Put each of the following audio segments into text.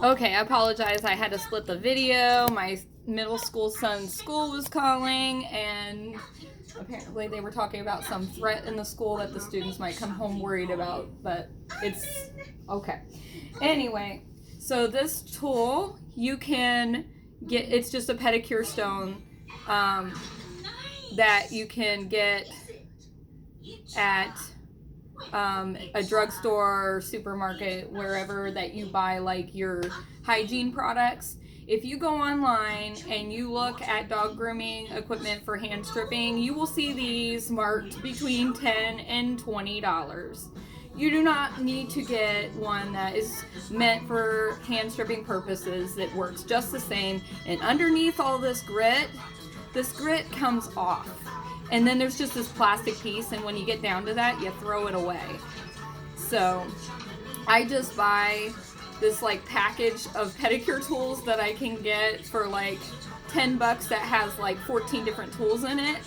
Okay, I apologize. I had to split the video. My middle school son's school was calling, and apparently they were talking about some threat in the school that the students might come home worried about, but it's okay. Anyway, so this tool you can get, it's just a pedicure stone that you can get at a drugstore or supermarket, wherever that you buy like your hygiene products. If you go online and you look at dog grooming equipment for hand stripping, you will see these marked between $10 and $20. You do not need to get one that is meant for hand stripping purposes. It works just the same. And underneath all this grit comes off. And then there's just this plastic piece, and when you get down to that, you throw it away. So I just buy this like package of pedicure tools that I can get for like $10 that has like 14 different tools in it.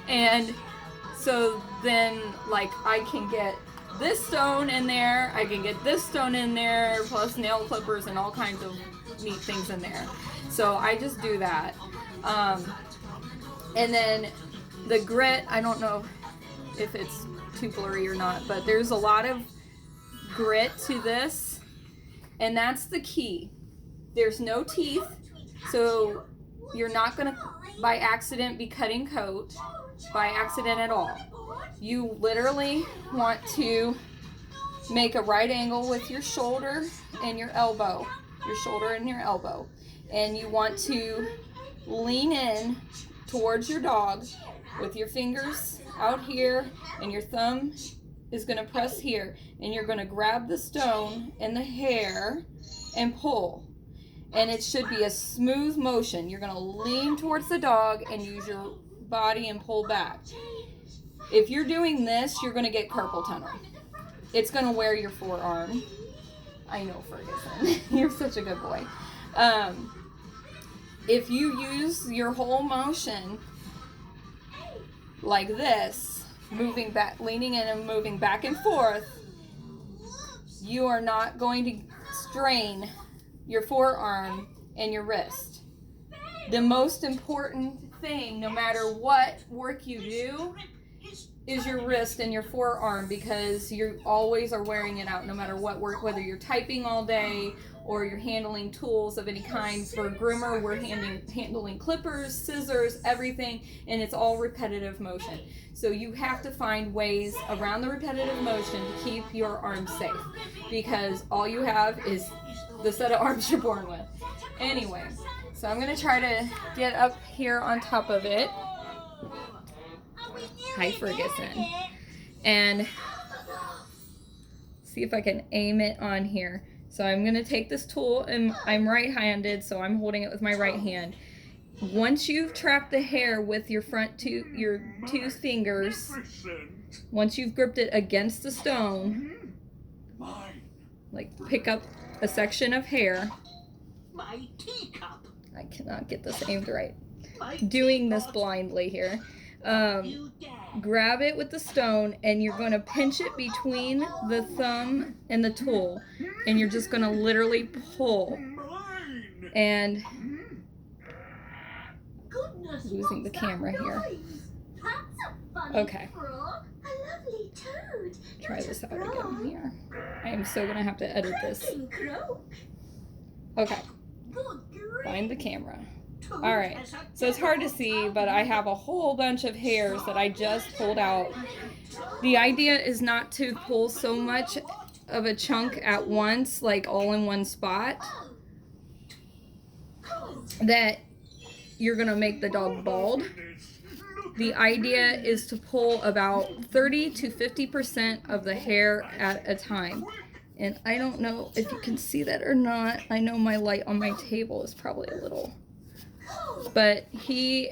And so then like I can get this stone in there, I can get this stone in there, plus nail clippers and all kinds of neat things in there. So I just do that. And then the grit, I don't know if it's too blurry or not, but there's a lot of grit to this, and that's the key. There's no teeth, so you're not going to by accident be cutting coat by accident at all. You literally want to make a right angle with your shoulder and your elbow, and you want to lean in towards your dog with your fingers out here, and your thumb is going to press here, and you're going to grab the stone and the hair and pull, and it should be a smooth motion. You're going to lean towards the dog and use your body and pull back. If you're doing this, you're going to get carpal tunnel. It's going to wear your forearm. I know, Ferguson. You're such a good boy. If you use your whole motion like this, moving back, leaning in and moving back and forth, you are not going to strain your forearm and your wrist. The most important thing, no matter what work you do, is your wrist and your forearm, because you always are wearing it out no matter what work, whether you're typing all day or you're handling tools of any kind. For a groomer, we're handling clippers, scissors, everything, and it's all repetitive motion. So you have to find ways around the repetitive motion to keep your arms safe, because all you have is the set of arms you're born with. Anyway, so I'm going to try to get up here on top of it. Hi, Ferguson. And see if I can aim it on here. So I'm going to take this tool, and I'm right-handed, so I'm holding it with my right hand. Once you've trapped the hair with your your two fingers, once you've gripped it against the stone, like pick up a section of hair. I cannot get this aimed right. Doing this blindly here. Grab it with the stone, and you're going to pinch it between the thumb and the tool, and you're just going to literally pull. And losing the camera here. Okay. Try this out again here. I am so going to have to edit this. Okay. Find the camera. Alright, so it's hard to see, but I have a whole bunch of hairs that I just pulled out. The idea is not to pull so much of a chunk at once, like all in one spot, that you're going to make the dog bald. The idea is to pull about 30 to 50% of the hair at a time. And I don't know if you can see that or not. I know my light on my table is probably a little... But he,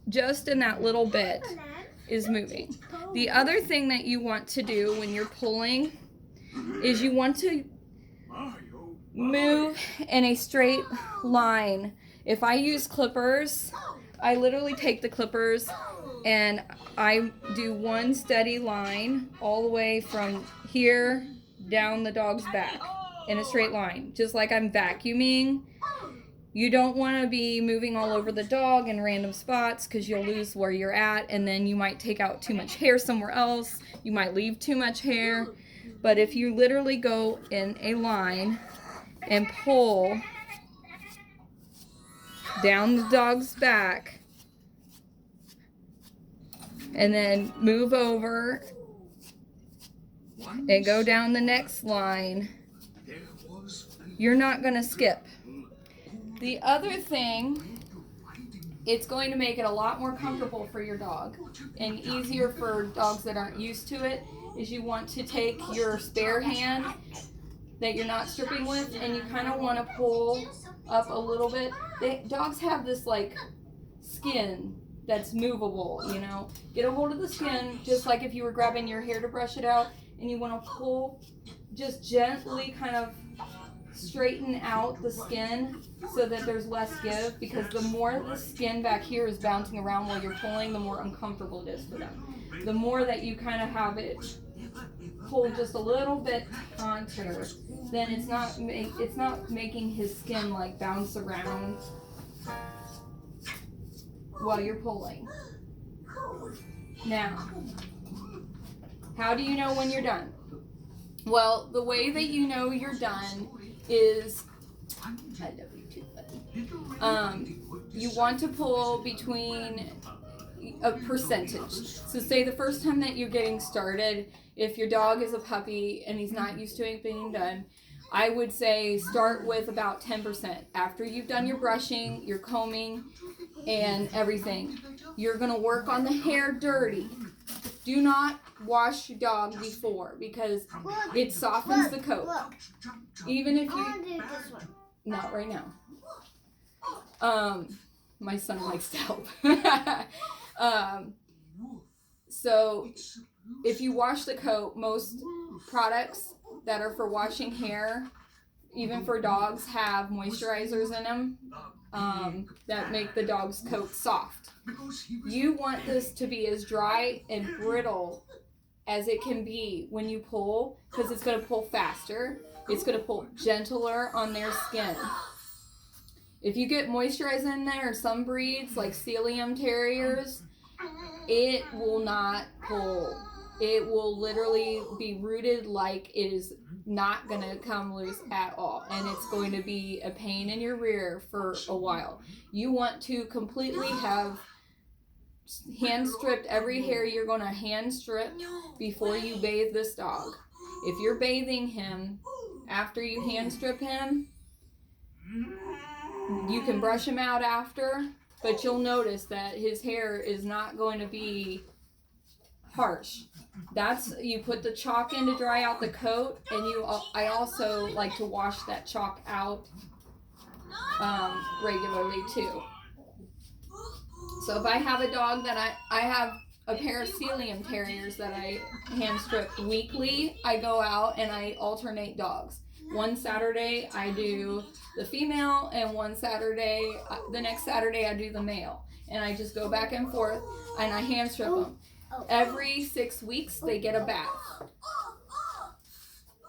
just in that little bit, is moving. The other thing that you want to do when you're pulling is you want to move in a straight line. If I use clippers, I literally take the clippers and I do one steady line all the way from here down the dog's back. in a straight line, just like I'm vacuuming. You don't want to be moving all over the dog in random spots because you'll lose where you're at, and then you might take out too much hair somewhere else. You might leave too much hair. But if you literally go in a line and pull down the dog's back and then move over and go down the next line, you're not going to skip. The other thing, it's going to make it a lot more comfortable for your dog and easier for dogs that aren't used to it, is you want to take your spare hand that you're not stripping with and you kind of want to pull up a little bit. Dogs have this like skin that's movable, you know. Get a hold of the skin just like if you were grabbing your hair to brush it out, and you want to pull, just gently kind of straighten out the skin so that there's less give, because the more the skin back here is bouncing around while you're pulling, the more uncomfortable it is for them. The more that you kind of have it pull just a little bit onto, then it's not making his skin like bounce around while you're pulling. Now, how do you know when you're done? Well, the way that you know you're done is, I love you too, buddy. You want to pull between a percentage. So say the first time that you're getting started, if your dog is a puppy and he's not used to it being done, I would say start with about 10%. After you've done your brushing, your combing, and everything, you're going to work on the hair dirty. Do not wash your dog before, because it softens the coat. Even if you... Not right now. My son likes to help. So if you wash the coat, most products that are for washing hair, even for dogs, have moisturizers in them that make the dog's coat soft. You want this to be as dry and brittle as it can be when you pull, because it's going to pull faster. It's going to pull gentler on their skin. If you get moisturizer in there, some breeds like Sealyham Terriers, it will not pull. It will literally be rooted like it is not going to come loose at all. And it's going to be a pain in your rear for a while. You want to completely have hand stripped every hair you're going to hand strip before you bathe this dog. If you're bathing him after you hand strip him, you can brush him out after, but you'll notice that his hair is not going to be harsh. You put the chalk in to dry out the coat, and I also like to wash that chalk out regularly too. So if I have a dog that I have a pair of Sealyham Terriers that I hand strip weekly, I go out and I alternate dogs. One Saturday I do the female, and the next Saturday I do the male. And I just go back and forth and I hand strip them. Every 6 weeks they get a bath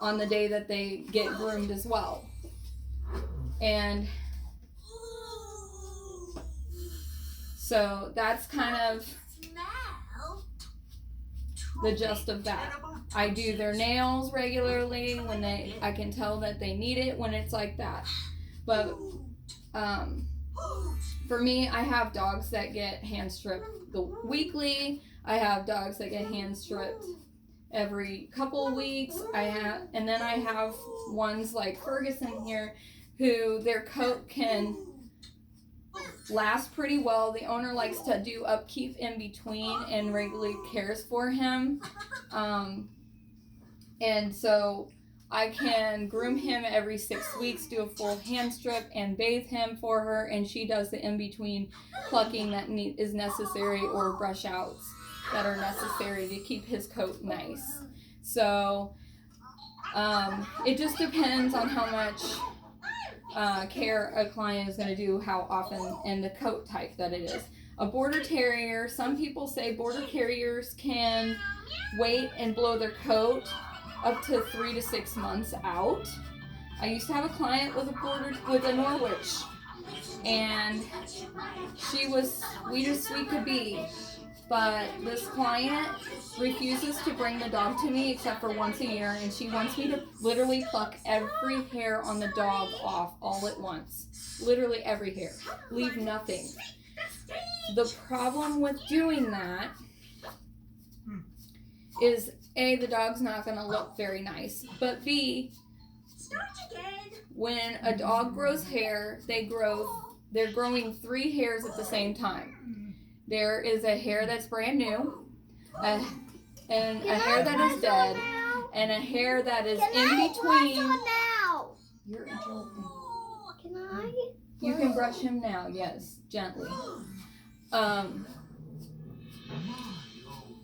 on the day that they get groomed as well. And so that's kind of the gist of that. I do their nails regularly when I can tell that they need it when it's like that. But for me, I have dogs that get hand stripped weekly. I have dogs that get hand stripped every couple of weeks. And then I have ones like Ferguson here, who their coat can last pretty well. The owner likes to do upkeep in between and regularly cares for him. And so I can groom him every 6 weeks, do a full hand strip, and bathe him for her, and she does the in-between plucking that is necessary, or brush outs that are necessary to keep his coat nice. So it just depends on how much care a client is going to do, how often, and the coat type that it is. A border terrier, some people say border terriers can wait and blow their coat up to 3 to 6 months out. I used to have a client with a Norwich, and she was sweetest sweet could be, but this client refuses to bring the dog to me except for once a year, and she wants me to literally pluck every hair on the dog off all at once. Literally every hair. Leave nothing. The problem with doing that is A, the dog's not going to look very nice, but B, when a dog grows hair, they're growing 3 hairs at the same time. There is a hair that's brand new, and a hair that is dead, and a hair that is in between. You're interrupting. Can I? You can brush him now, yes, gently.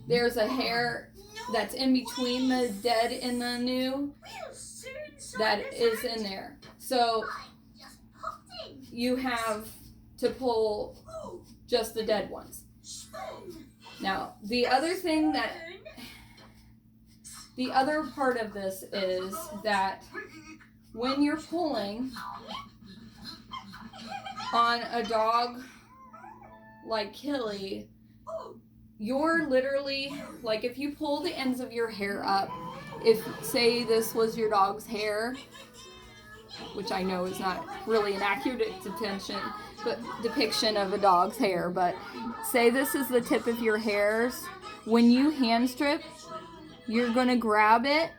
There's a hair that's in between the dead and the new that is in there. So you have to pull just the dead ones. Now, the other part of this is that when you're pulling on a dog like Killy, you're literally, like, if you pull the ends of your hair up, if, say, this was your dog's hair, which I know is not really an accurate depiction of a dog's hair, but say this is the tip of your hairs, when you hand strip, you're going to grab it,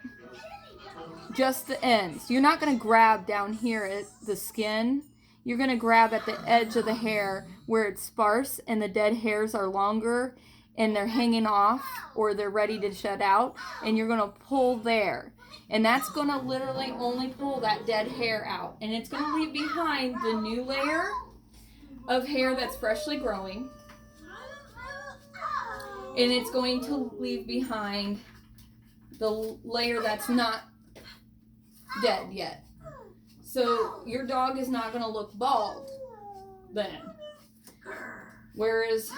just the ends. You're not going to grab down here at the skin. You're going to grab at the edge of the hair where it's sparse and the dead hairs are longer and they're hanging off or they're ready to shed out, and you're going to pull there. And that's going to literally only pull that dead hair out. And it's going to leave behind the new layer of hair that's freshly growing. And it's going to leave behind the layer that's not dead yet. So your dog is not going to look bald then. Whereas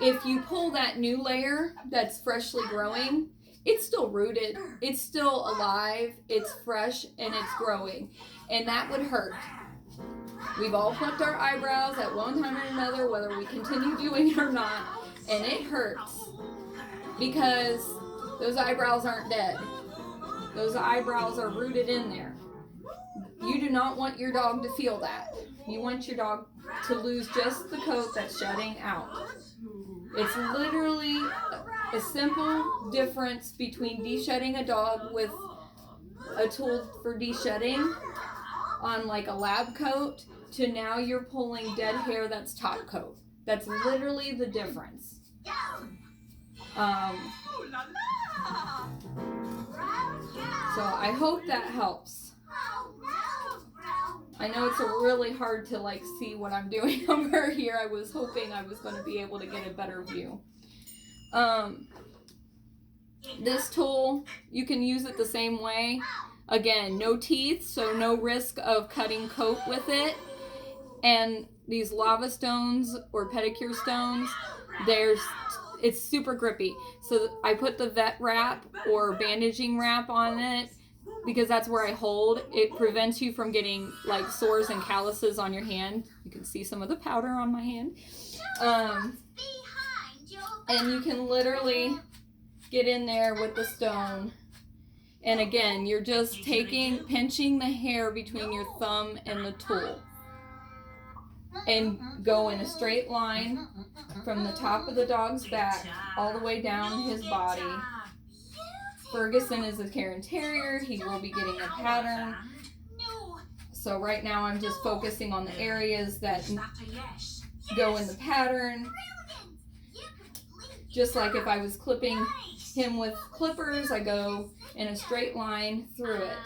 if you pull that new layer that's freshly growing, it's still rooted, it's still alive, it's fresh, and it's growing. And that would hurt. We've all plucked our eyebrows at one time or another, whether we continue doing it or not, and it hurts because those eyebrows aren't dead. Those eyebrows are rooted in there. You do not want your dog to feel that. You want your dog to lose just the coat that's shedding out. It's literally a simple difference between de-shedding a dog with a tool for de-shedding on like a lab coat to now you're pulling dead hair that's top coat. That's literally the difference. So I hope that helps. I know it's really hard to like see what I'm doing over here. I was hoping I was going to be able to get a better view. This tool, you can use it the same way. Again, no teeth, so no risk of cutting coat with it. And these lava stones or pedicure stones, it's super grippy. So I put the vet wrap or bandaging wrap on it because that's where I hold. It prevents you from getting like sores and calluses on your hand. You can see some of the powder on my hand. And you can literally get in there with the stone. And again, you're just pinching the hair between your thumb and the tool. And go in a straight line from the top of the dog's back all the way down his body. Ferguson is a Cairn Terrier. He will be getting a pattern. So right now I'm just focusing on the areas that go in the pattern. Just like if I was clipping him with clippers, I go in a straight line through it.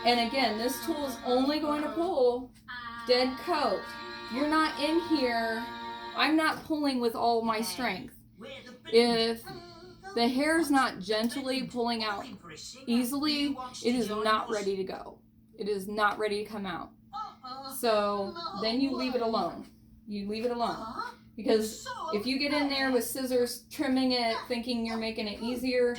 And again, this tool is only going to pull dead coat. You're not in here. I'm not pulling with all my strength. If the hair is not gently pulling out easily, it is not ready to go. It is not ready to come out. So then you leave it alone. You leave it alone. Because if you get in there with scissors trimming it, thinking you're making it easier,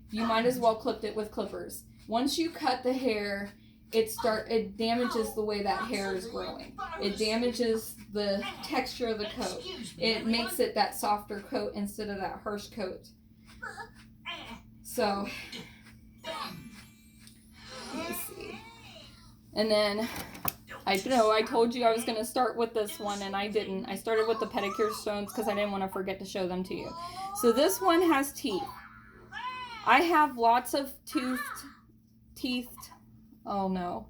you might as well clip it with clippers. Once you cut the hair, it damages the way that hair is growing. It damages the texture of the coat. It makes it that softer coat instead of that harsh coat. So, let me see. And then, I told you I was going to start with this one, and I didn't. I started with the pedicure stones because I didn't want to forget to show them to you. So this one has teeth. I have lots of teeth. Oh no.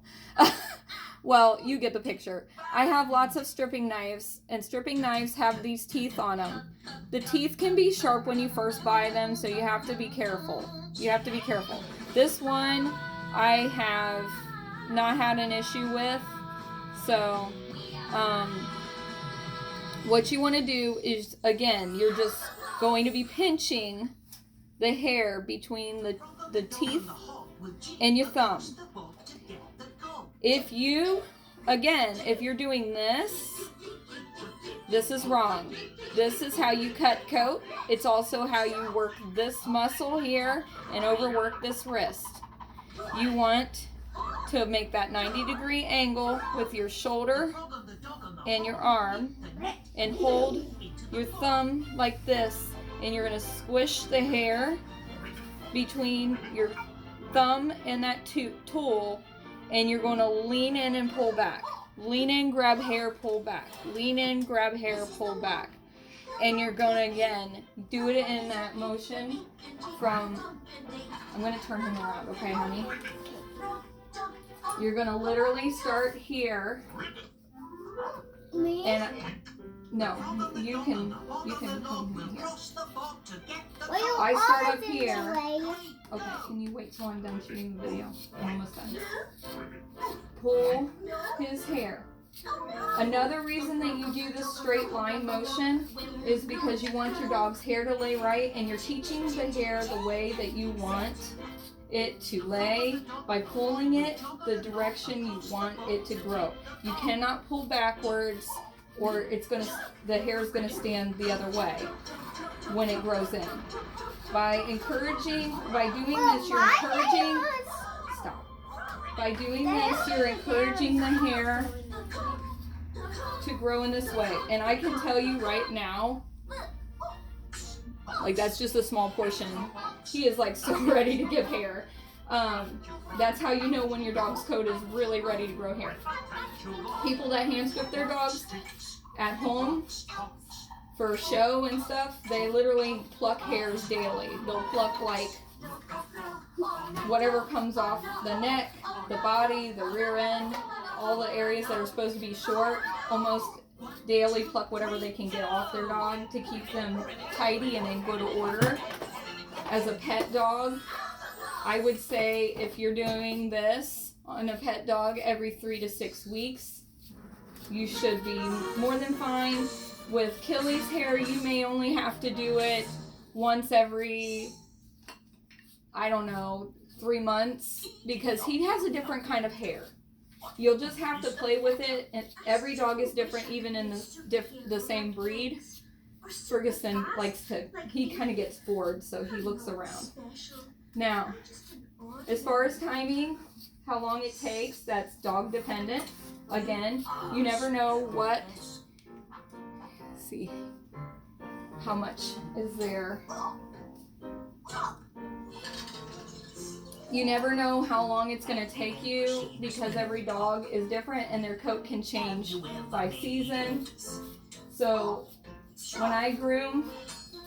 Well, you get the picture. I have lots of stripping knives, and stripping knives have these teeth on them. The teeth can be sharp when you first buy them, so you have to be careful. This one I have not had an issue with. So, what you want to do is, again, you're just going to be pinching the hair between the teeth and your thumb. If you're doing this is wrong. This is how you cut coat. It's also how you work this muscle here and overwork this wrist. You want to make that 90-degree angle with your shoulder and your arm, and hold your thumb like this, and you're going to squish the hair between your thumb and that tool, and you're going to lean in and pull back. Lean in, grab hair, pull back. Lean in, grab hair, pull back. And you're going to, again, do it in that motion from, I'm going to turn him around, okay, honey? You're going to literally start here. And no, you can come here. I start up here. Okay, can you wait till I'm done shooting the video? I'm almost done. Pull his hair. Another reason that you do this straight line motion is because you want your dog's hair to lay right, and you're teaching the hair the way that you want it to lay by pulling it the direction you want it to grow. You cannot pull backwards, or the hair is gonna stand the other way when it grows in. By doing this, you're encouraging. Stop. By doing this, you're encouraging the hair to grow in this way. And I can tell you right now, like, that's just a small portion. He is like so ready to give hair. That's how you know when your dog's coat is really ready to grow hair. People that hand strip their dogs at home for show and stuff, they literally pluck hairs daily. They'll pluck like whatever comes off the neck, the body, the rear end, all the areas that are supposed to be short, almost daily pluck whatever they can get off their dog to keep them tidy and in good order. As a pet dog, I would say if you're doing this on a pet dog every 3 to 6 weeks, you should be more than fine. With Killy's hair, you may only have to do it once every, 3 months, because he has a different kind of hair. You'll just have to play with it, and every dog is different, even in the same breed. Ferguson he kind of gets bored, so he looks around. Now, as far as timing, how long it takes, that's dog dependent. Again, you never know see how much is there. You never know how long it's going to take you, because every dog is different and their coat can change by season. So when I groom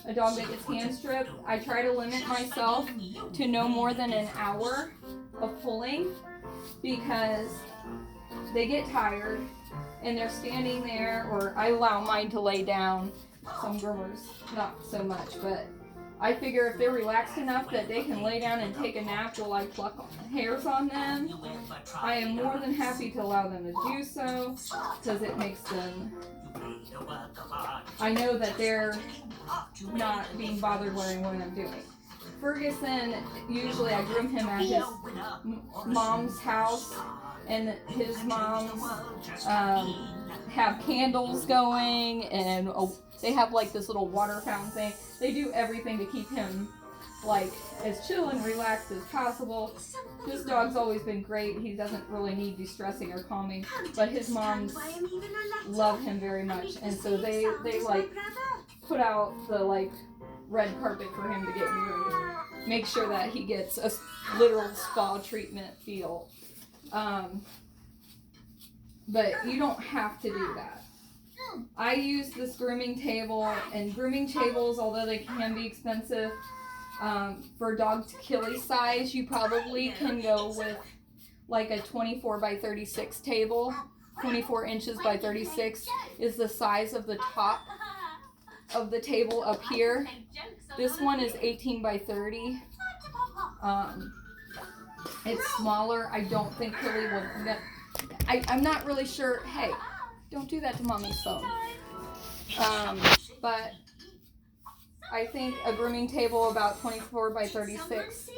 a dog that gets hand stripped, I try to limit myself to no more than an hour of pulling, because they get tired and they're standing there, or I allow mine to lay down. Some groomers, not so much, but I figure if they're relaxed enough that they can lay down and take a nap while I pluck hairs on them, I am more than happy to allow them to do so, because it makes them, I know that they're not being bothered wearing what I'm doing. Ferguson, usually I groom him at his mom's house, and his moms have candles going, and they have like this little water fountain thing. They do everything to keep him like as chill and relaxed as possible. This dog's always been great. He doesn't really need de-stressing or calming, but his moms love him very much, and so they like put out the like red carpet for him to get groomed. Make sure that he gets a literal spa treatment feel. But you don't have to do that. I use this grooming table, and grooming tables, although they can be expensive, for dog to killie size, you probably can go with like a 24 by 36 table. 24 inches by 36 is the size of the top of the table up here. This one is 18 by 30. It's smaller. I don't think Killie would. I'm not really sure. Hey, don't do that to mommy's phone. But I think a grooming table about 24 by 36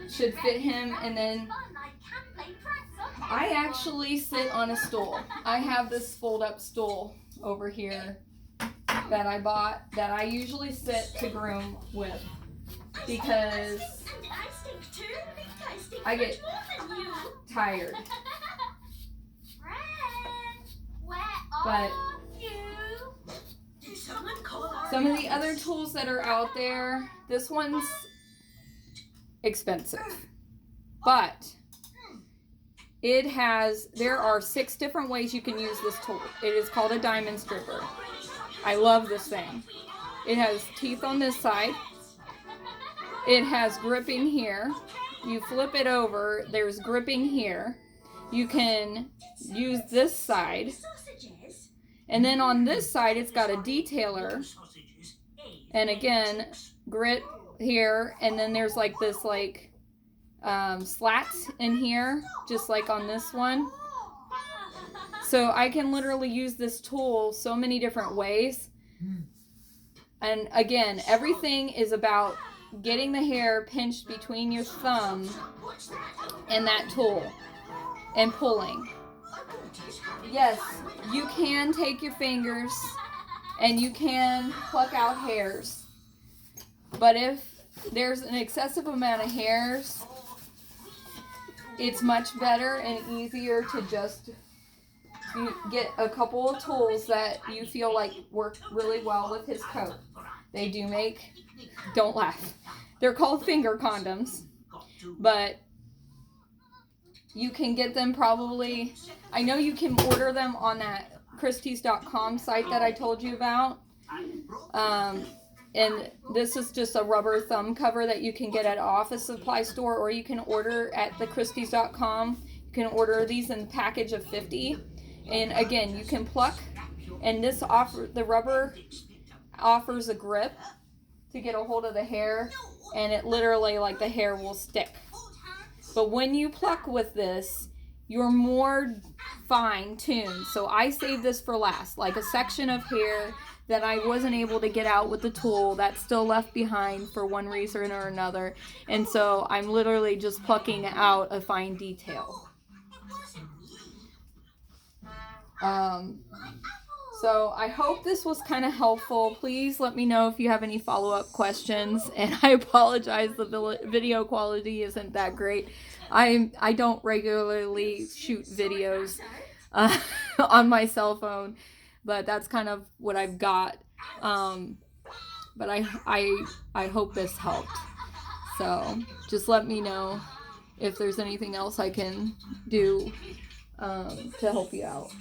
should fit him. And then I actually sit on a stool. I have this fold-up stool over here that I bought that I usually sit to groom with because I get tired. But some of the other tools that are out there, this one's expensive, but there are 6 different ways you can use this tool. It is called a diamond stripper. I love this thing. It has teeth on this side. It has gripping here. You flip it over, there's gripping here. You can use this side. And then on this side, it's got a detailer. And again, grit here. And then there's like this slats in here, just like on this one. So I can literally use this tool so many different ways. And again, everything is about getting the hair pinched between your thumb and that tool and pulling. Yes, you can take your fingers and you can pluck out hairs, but if there's an excessive amount of hairs, it's much better and easier to just get a couple of tools that you feel like work really well with his coat. They do make, don't laugh, they're called finger condoms, but you can get them probably, I know you can order them on that Christies.com site that I told you about. And this is just a rubber thumb cover that you can get at an office supply store, or you can order at the Christies.com. You can order these in a package of 50. And again, you can pluck, and the rubber offers a grip to get a hold of the hair, and it literally, like, the hair will stick. But when you pluck with this, you're more fine-tuned. So I saved this for last, like a section of hair that I wasn't able to get out with the tool that's still left behind for one reason or another. And so I'm literally just plucking out a fine detail. So I hope this was kind of helpful. Please let me know if you have any follow-up questions. And I apologize, the video quality isn't that great. I don't regularly shoot videos on my cell phone, but that's kind of what I've got. But I hope this helped. So just let me know if there's anything else I can do to help you out.